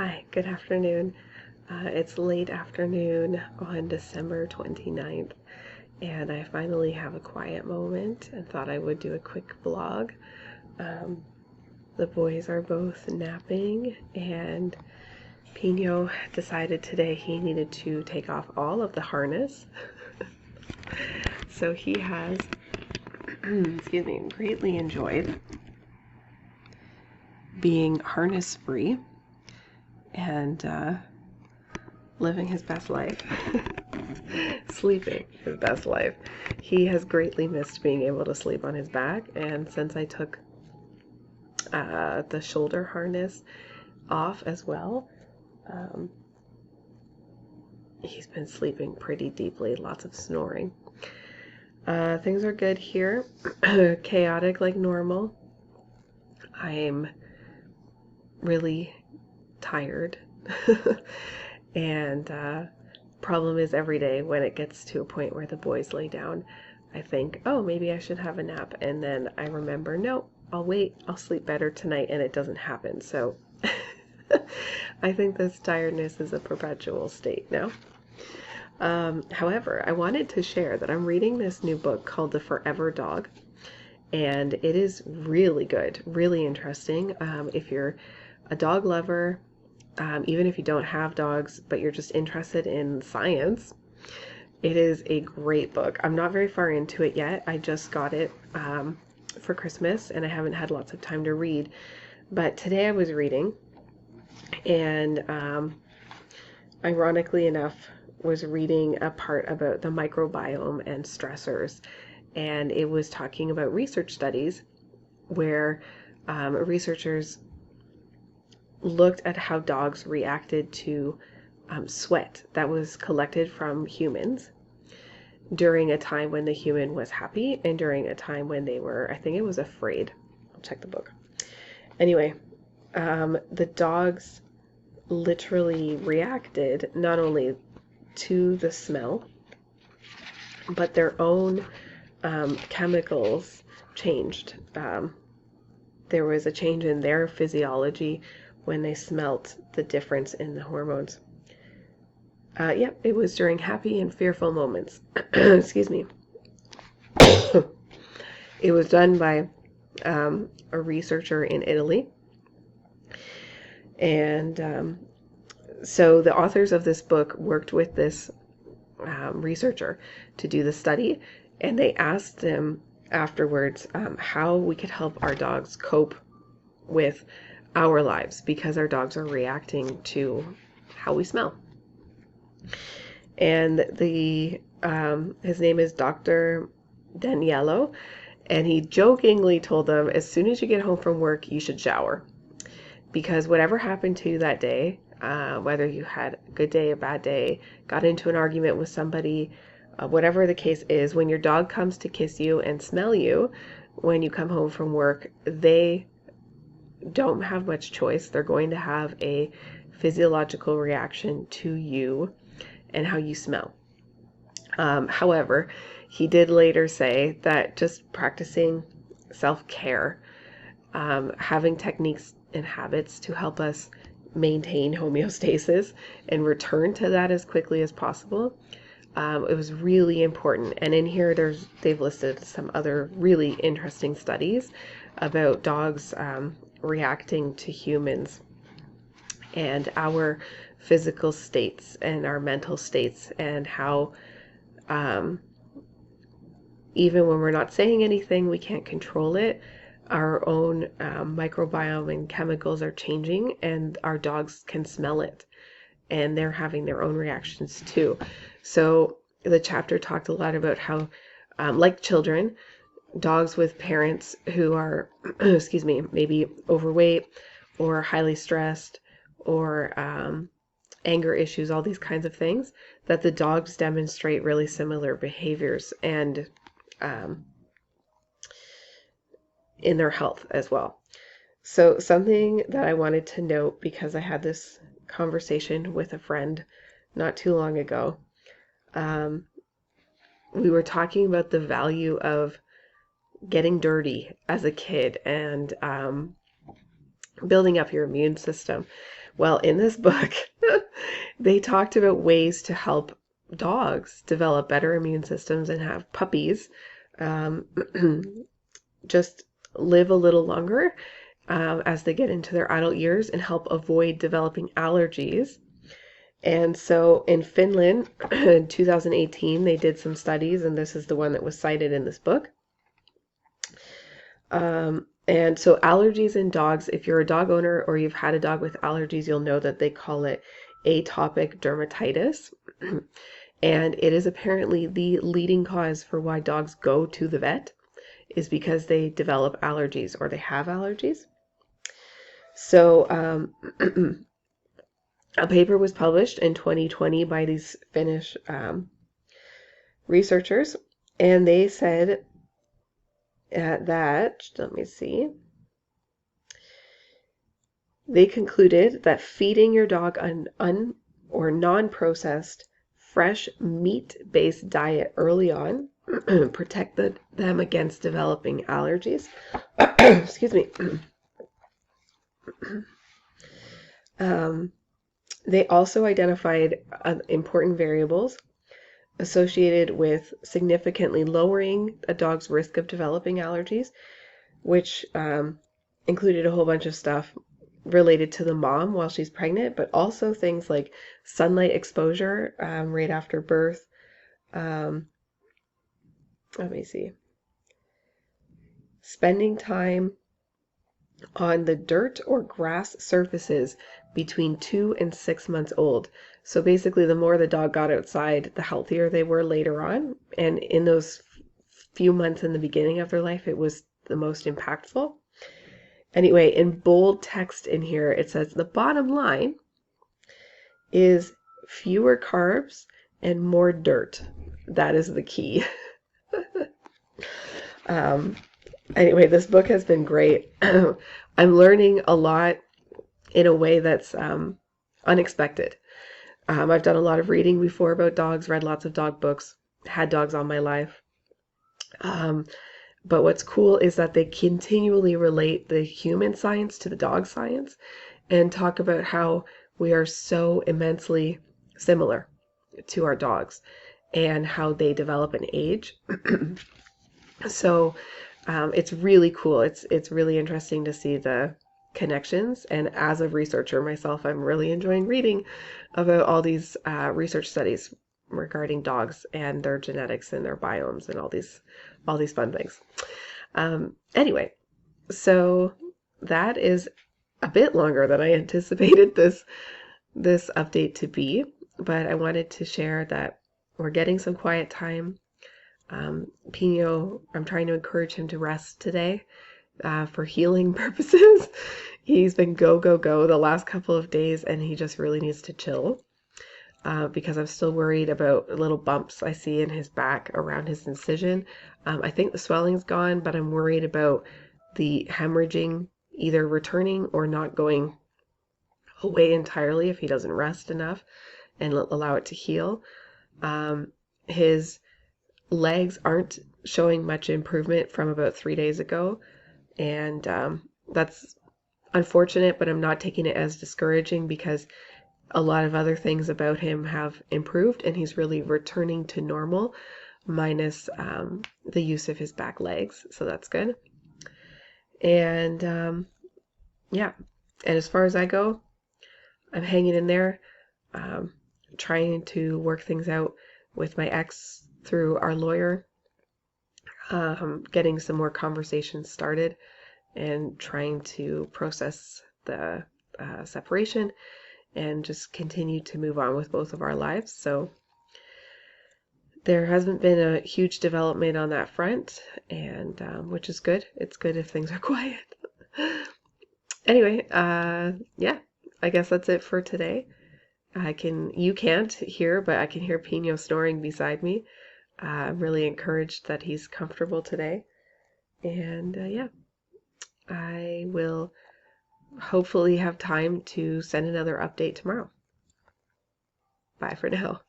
Hi, good afternoon. It's late afternoon on December 29th, and I finally have a quiet moment and thought I would do a quick vlog. The boys are both napping, and Peño decided today he needed to take off all of the harness. So he has, excuse me, greatly enjoyed being harness free and living his best life. Sleeping his best life. He has greatly missed being able to sleep on his back, and since I took the shoulder harness off as well, he's been sleeping pretty deeply, lots of snoring. Things are good here. Chaotic like normal. I'm really tired. And problem is, every day when it gets to a point where the boys lay down, I think, oh, maybe I should have a nap, and then I remember, no, I'll wait, I'll sleep better tonight, and it doesn't happen. So I think this tiredness is a perpetual state now. However, I wanted to share that I'm reading this new book called The Forever Dog, and it is really good, really interesting. If you're a dog lover, even if you don't have dogs, but you're just interested in science, it is a great book. I'm not very far into it yet. I just got it for Christmas, and I haven't had lots of time to read. But today I was reading, and ironically enough, was reading a part about the microbiome and stressors. And it was talking about research studies where researchers looked at how dogs reacted to sweat that was collected from humans during a time when the human was happy and during a time when they were, I think it was afraid. I'll check the book. Anyway, the dogs literally reacted not only to the smell, but their own chemicals changed. There was a change in their physiology when they smelt the difference in the hormones. Yep, it was during happy and fearful moments. Excuse me. It was done by a researcher in Italy. And so the authors of this book worked with this researcher to do the study, and they asked him afterwards how we could help our dogs cope with our lives, because our dogs are reacting to how we smell. And the his name is Dr. Daniello, and he jokingly told them, as soon as you get home from work, you should shower, because whatever happened to you that day, whether you had a good day, a bad day, got into an argument with somebody, whatever the case is, when your dog comes to kiss you and smell you when you come home from work, they don't have much choice. They're going to have a physiological reaction to you and how you smell. However, he did later say that just practicing self-care, having techniques and habits to help us maintain homeostasis and return to that as quickly as possible, it was really important. And in here they've listed some other really interesting studies about dogs reacting to humans and our physical states and our mental states, and how even when we're not saying anything, we can't control it. Our own microbiome and chemicals are changing, and our dogs can smell it, and they're having their own reactions too. So the chapter talked a lot about how, like children, dogs with parents who are, excuse me, maybe overweight or highly stressed or anger issues, all these kinds of things, that the dogs demonstrate really similar behaviors and in their health as well. So something that I wanted to note, because I had this conversation with a friend not too long ago, we were talking about the value of getting dirty as a kid and building up your immune system. Well, in this book, they talked about ways to help dogs develop better immune systems and have puppies um, just live a little longer as they get into their adult years and help avoid developing allergies. And so in Finland, in 2018, they did some studies, and this is the one that was cited in this book. And so allergies in dogs, if you're a dog owner or you've had a dog with allergies, you'll know that they call it atopic dermatitis. And it is apparently the leading cause for why dogs go to the vet is because they develop allergies or they have allergies. So a paper was published in 2020 by these Finnish researchers, and they said that, let me see, they concluded that feeding your dog an or non-processed fresh meat-based diet early on protected them against developing allergies. Excuse me. They also identified important variables associated with significantly lowering a dog's risk of developing allergies, which included a whole bunch of stuff related to the mom while she's pregnant, but also things like sunlight exposure right after birth. Let me see. Spending time on the dirt or grass surfaces between 2 and 6 months old. So basically, the more the dog got outside, the healthier they were later on. And in those few months in the beginning of their life, it was the most impactful. Anyway, in bold text in here, it says the bottom line is fewer carbs and more dirt. That is the key. Anyway, this book has been great. I'm learning a lot in a way that's unexpected. I've done a lot of reading before about dogs, read lots of dog books, had dogs all my life. But what's cool is that they continually relate the human science to the dog science and talk about how we are so immensely similar to our dogs and how they develop and age. So it's really cool. It's really interesting to see the connections. And as a researcher myself, I'm really enjoying reading about all these research studies regarding dogs and their genetics and their biomes and all these fun things. Anyway, so that is a bit longer than I anticipated this update to be, but I wanted to share that we're getting some quiet time. Peño, I'm trying to encourage him to rest today for healing purposes. He's been go the last couple of days, and he just really needs to chill because I'm still worried about little bumps I see in his back around his incision. I think the swelling's gone, but I'm worried about the hemorrhaging either returning or not going away entirely if he doesn't rest enough and allow it to heal. His legs aren't showing much improvement from about 3 days ago, and that's unfortunate, but I'm not taking it as discouraging because a lot of other things about him have improved and he's really returning to normal minus the use of his back legs, so that's good. And yeah, and as far as I go, I'm hanging in there, trying to work things out with my ex through our lawyer, getting some more conversations started and trying to process the separation and just continue to move on with both of our lives. So there hasn't been a huge development on that front, and which is good. It's good if things are quiet. Anyway, yeah, I guess that's it for today. You can't hear, but I can hear Peño snoring beside me. I'm really encouraged that he's comfortable today. And yeah, I will hopefully have time to send another update tomorrow. Bye for now.